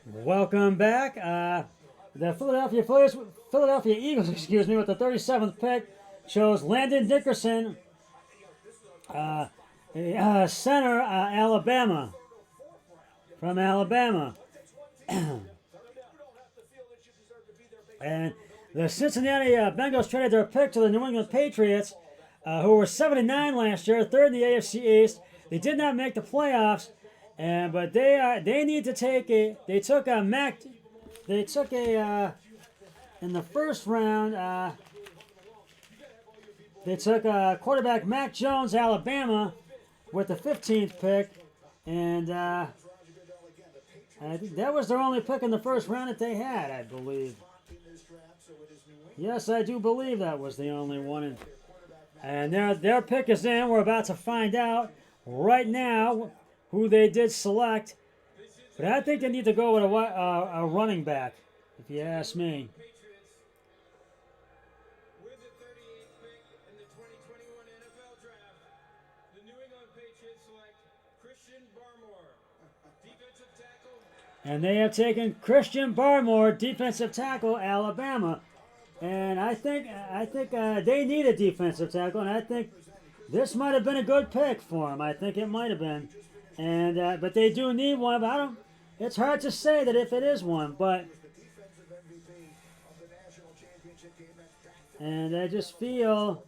Welcome back. The Philadelphia Eagles, excuse me, with the 37th pick, chose Landon Dickerson, center, Alabama, from Alabama, and the Cincinnati Bengals traded their pick to the New England Patriots, who were 79 last year, third in the AFC East. They did not make the playoffs, but they need to take a. They took a Mac. They took a in the first round. They took quarterback Mac Jones, Alabama, with the 15th pick, and I think that was their only pick in the first round that they had, I believe. Yes, I do believe that was the only one. And their pick is in. We're about to find out right now who they did select. But I think they need to go with a running back, if you ask me. With the 38th pick in the 2021 NFL Draft, the New England Patriots select Christian Barmore, defensive tackle. And they have taken Christian Barmore, defensive tackle, Alabama. And I think they need a defensive tackle, and I think this might have been a good pick for them. I think it might have been, and but they do need one. But I don't. It's hard to say that if it is one, but and I just feel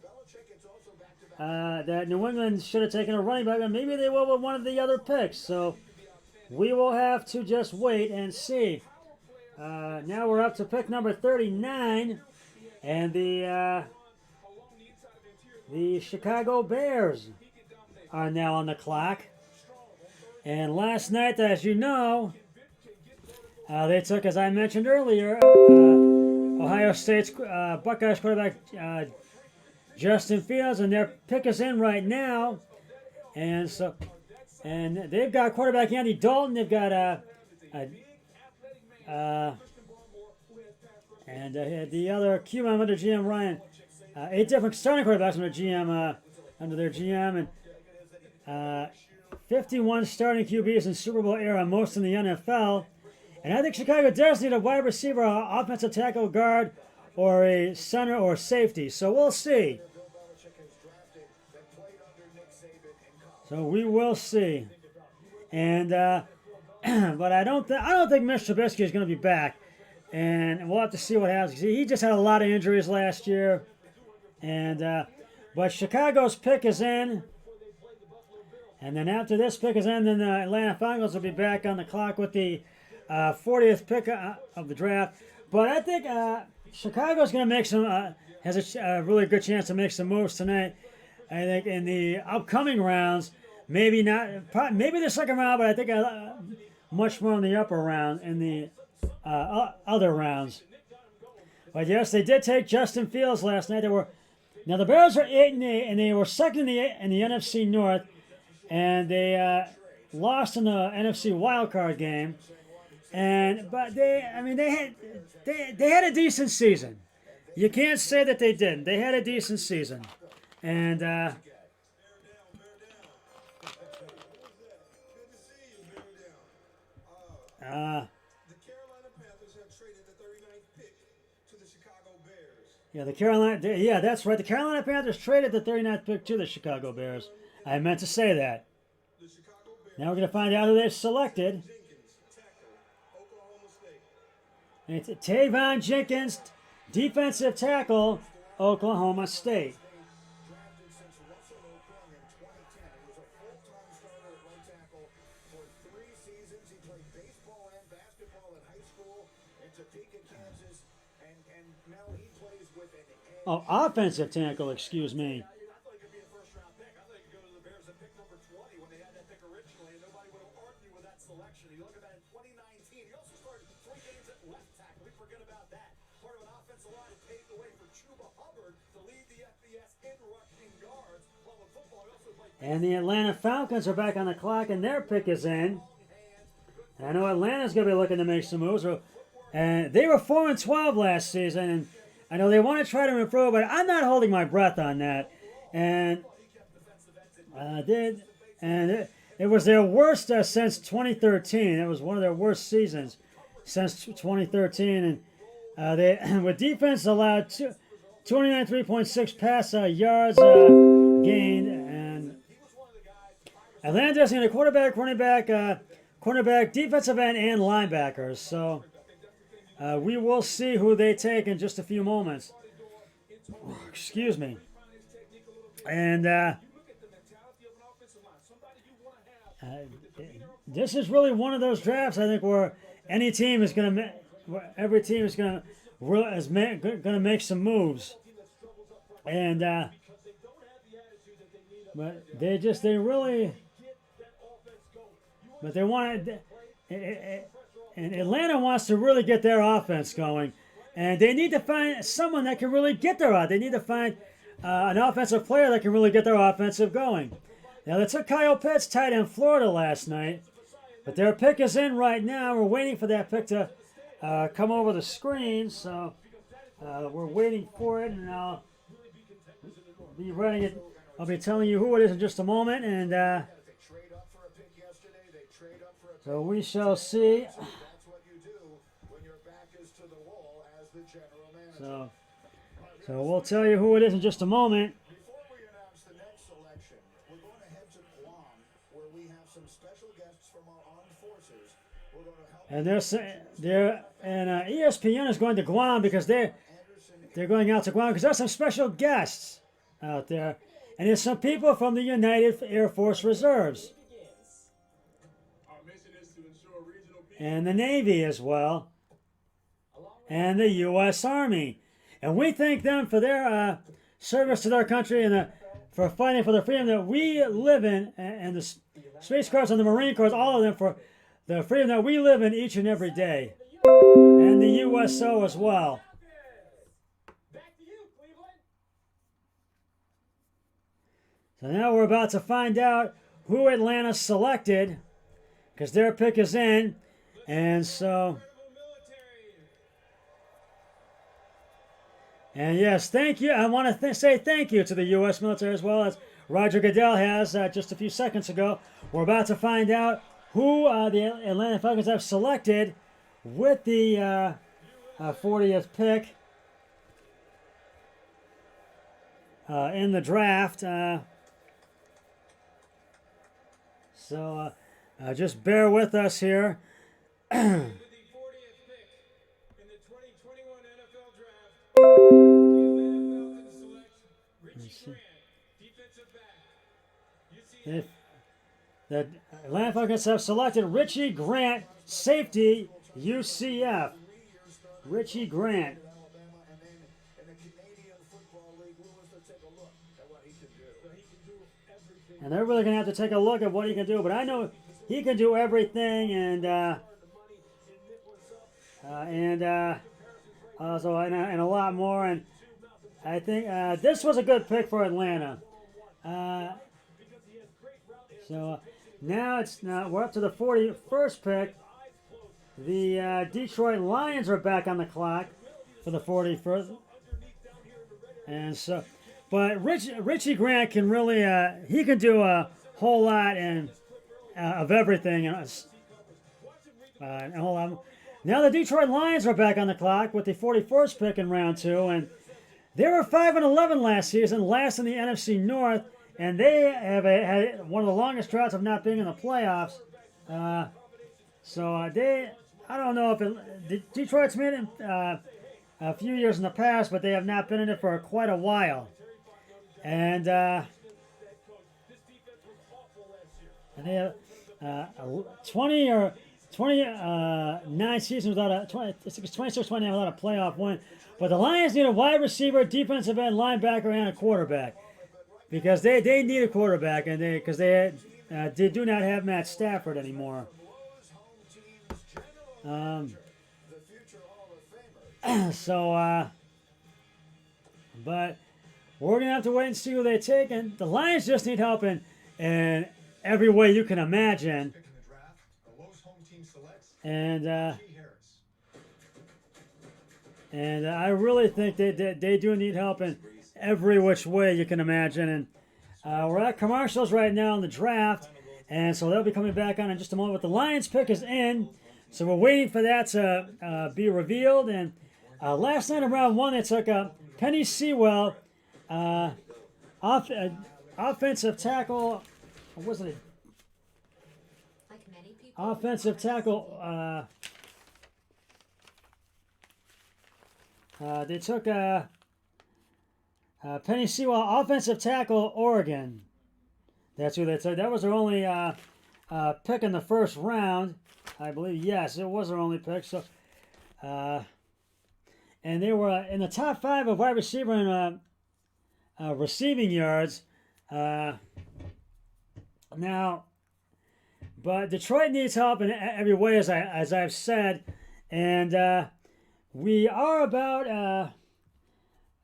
that New England should have taken a running back, and maybe they will with one of the other picks. So we will have to just wait and see. Now we're up to pick number 39. And the Chicago Bears are now on the clock. And last night, as you know, they took, as I mentioned earlier, Ohio State's Buckeyes quarterback Justin Fields, and their pick is in right now. And they've got quarterback Andy Dalton. They've got and the other QM under GM Ryan, 8 different starting quarterbacks under their GM, and 51 starting QBs in Super Bowl era, most in the NFL. And I think Chicago does need a wide receiver, offensive tackle, guard, or a center or safety. So we'll see. So we will see. And but I don't think Mitch Trubisky is going to be back. And we'll have to see what happens. He just had a lot of injuries last year. And but Chicago's pick is in. And then after this pick is in, then the Atlanta Falcons will be back on the clock with the 40th pick of the draft. But I think Chicago's going to make has a really good chance to make some moves tonight. I think in the upcoming rounds, maybe the second round, but I think much more in the upper round in the other rounds. But yes, they did take Justin Fields last night. Now the Bears are 8-8, and they were second in the NFC North, and they lost in the NFC wildcard game. But they had a decent season. You can't say that they didn't. They had a decent season, and yeah, that's right. The Carolina Panthers traded the 39th pick to the Chicago Bears. I meant to say that. Now we're going to find out who they've selected. And it's Tavon Jenkins, defensive tackle, Oklahoma State. Oh, offensive tackle, excuse me. And the Atlanta Falcons are back on the clock, and their pick is in. I know Atlanta's going to be looking to make some moves. And they were 4-12 last season, and I know they want to try to improve, but I'm not holding my breath on that. And it was their worst since 2013. It was one of their worst seasons. since 2013, and they with defense allowed 293.6 pass yards gained, and Atlanta's in a quarterback, running back, cornerback, defensive end, and linebackers. So we will see who they take in just a few moments. Excuse me. And this is really one of those drafts, I think, where any team is going to, every team is going to make some moves, and but they want, and Atlanta wants to really get their offense going, and they need to find someone that can really get their offense. They need to find an offensive player that can really get their offensive going. Now, they took Kyle Pitts, tight end Florida, last night, but their pick is in right now. We're waiting for that pick to come over the screen, so we're waiting for it, and I'll be running it. I'll be telling you who it is in just a moment, and so we shall see. So we'll tell you who it is in just a moment. Before we announce the next selection, we're going to head to Guam, where we have some special guests from our armed forces. We're going to help. And ESPN is going to Guam because they're going out to Guam because there's some special guests out there, and there's some people from the United Air Force Reserves and the Navy as well, and the U.S. Army. And we thank them for their service to their country and for fighting for the freedom that we live in, and the Space Corps and the Marine Corps, all of them, for the freedom that we live in each and every day. And the USO as well. So now we're about to find out who Atlanta selected, because their pick is in. And so... And yes, thank you. I want to say thank you to the U.S. military as well, as Roger Goodell has just a few seconds ago. We're about to find out who the Atlanta Falcons have selected with the 40th pick in the draft. So just bear with us here. With the 40th pick in the 2021 NFL Draft, the Atlanta Falcons select Richie Grant, defensive back. The Atlanta Falcons have selected Richie Grant, safety, UCF. Richie Grant. And they're really going to have to take a look at what he can do, but I know he can do everything, and a lot more. And I think this was a good pick for Atlanta. So now we're up to the 41st pick. The Detroit Lions are back on the clock for the 41st, and so. But Richie Grant can really he can do a whole lot of everything, and a whole lot. Now the Detroit Lions are back on the clock with the 41st pick in round 2, and they were 5-11 last season, last in the NFC North, and they have had one of the longest droughts of not being in the playoffs. I don't know if Detroit's made it a few years in the past, but they have not been in it for quite a while. And they have 29 seasons without 26-29 without a playoff win. But the Lions need a wide receiver, defensive end, linebacker, and a quarterback, because they need a quarterback, and they do not have Matt Stafford anymore. But we're going to have to wait and see who they take. And the Lions just need help in every way you can imagine. And I really think they do need help in every which way you can imagine. And we're at commercials right now in the draft. And so they'll be coming back on in just a moment. But the Lions pick is in. So we're waiting for that to be revealed. And last night in round 1, they took Penny Sewell, offensive tackle. What was it? Like many people. Offensive tackle. They took Penny Sewell, offensive tackle, Oregon. That's who they took. That was their only pick in the first round, I believe. Yes, it was their only pick. So, and they were in the top 5 of wide receiver and receiving yards. Now, but Detroit needs help in every way, as I've said, and we are about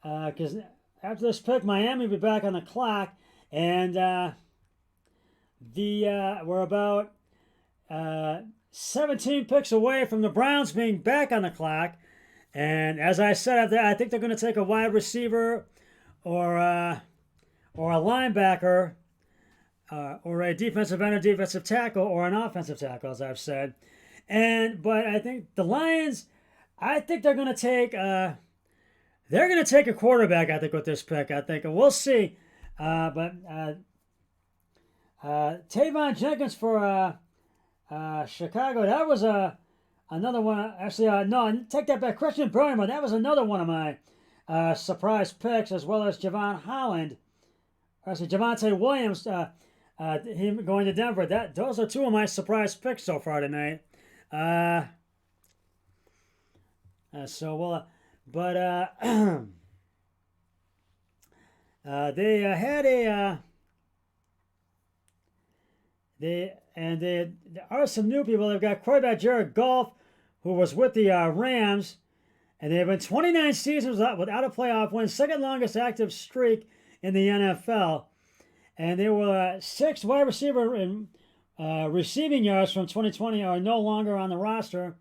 because after this pick, Miami will be back on the clock, and we're about 17 picks away from the Browns being back on the clock. And as I said, I think they're going to take a wide receiver or a linebacker or a defensive end or defensive tackle or an offensive tackle, as I've said. But I think the Lions, I think they're going to take a quarterback, I think, with this pick. I think we'll see. But Tavon Jenkins for Chicago, that was another one. Actually, no, take that back. Christian Berman, that was another one of my surprise picks, as well as Javon Holland. Actually, Javonte Williams, him going to Denver. Those are 2 of my surprise picks so far tonight. But they had there are some new people. They've got quarterback Jared Goff, who was with the Rams, and they've been 29 seasons without a playoff win, second longest active streak in the NFL. And they were 6th wide receiver in receiving yards from 2020 are no longer on the roster.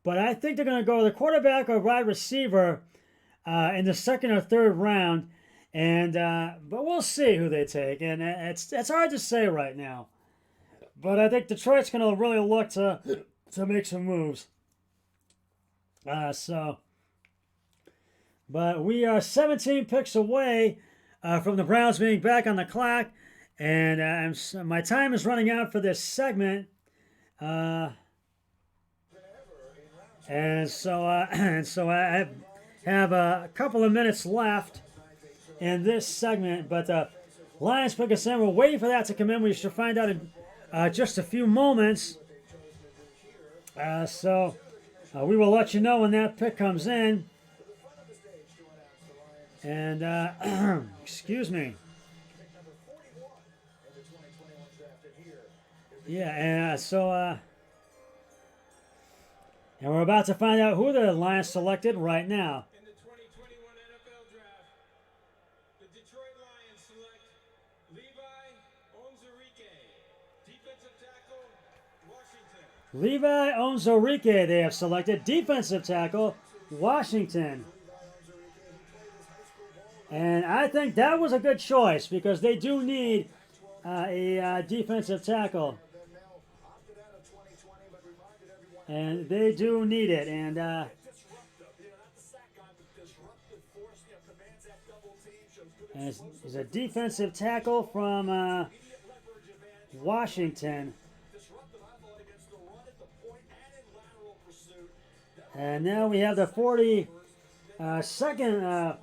But I think they're going to go with a quarterback or wide receiver in the 2nd or 3rd round. And but we'll see who they take. And it's hard to say right now. But I think Detroit's going to really look to make some moves. But we are 17 picks away from the Browns being back on the clock. And my time is running out for this segment. And so I have a couple of minutes left in this segment. But Lions pick us in. We're waiting for that to come in. We should find out in just a few moments. We will let you know when that pick comes in. And excuse me. Yeah, and we're about to find out who the Lions selected right now. In the 2021 NFL Draft, the Detroit Lions select Levi Onwuzurike, defensive tackle, Washington. Levi Onwuzurike, they have selected, defensive tackle, Washington. And I think that was a good choice because they do need a defensive tackle. And they do need it. And he's a defensive tackle from Washington. And now we have the 42nd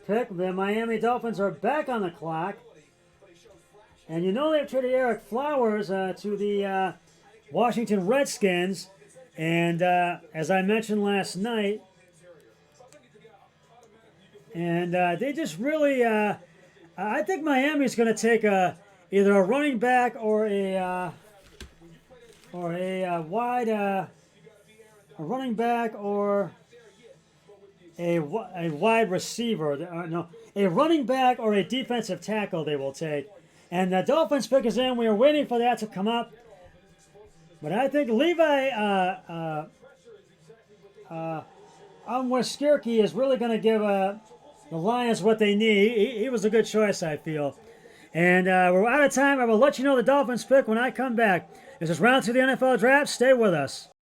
pick. The Miami Dolphins are back on the clock. And you know they've traded Eric Flowers to the Washington Redskins. And as I mentioned last night, and they just really, I think Miami's going to take either a running back or a running back or a wide receiver. A running back or a defensive tackle they will take. And the Dolphins pick is in. We are waiting for that to come up. But I think Levi Onwuzurike is really going to give the Lions what they need. He was a good choice, I feel. And we're out of time. I will let you know the Dolphins pick when I come back. This is Round 2 of the NFL Draft. Stay with us.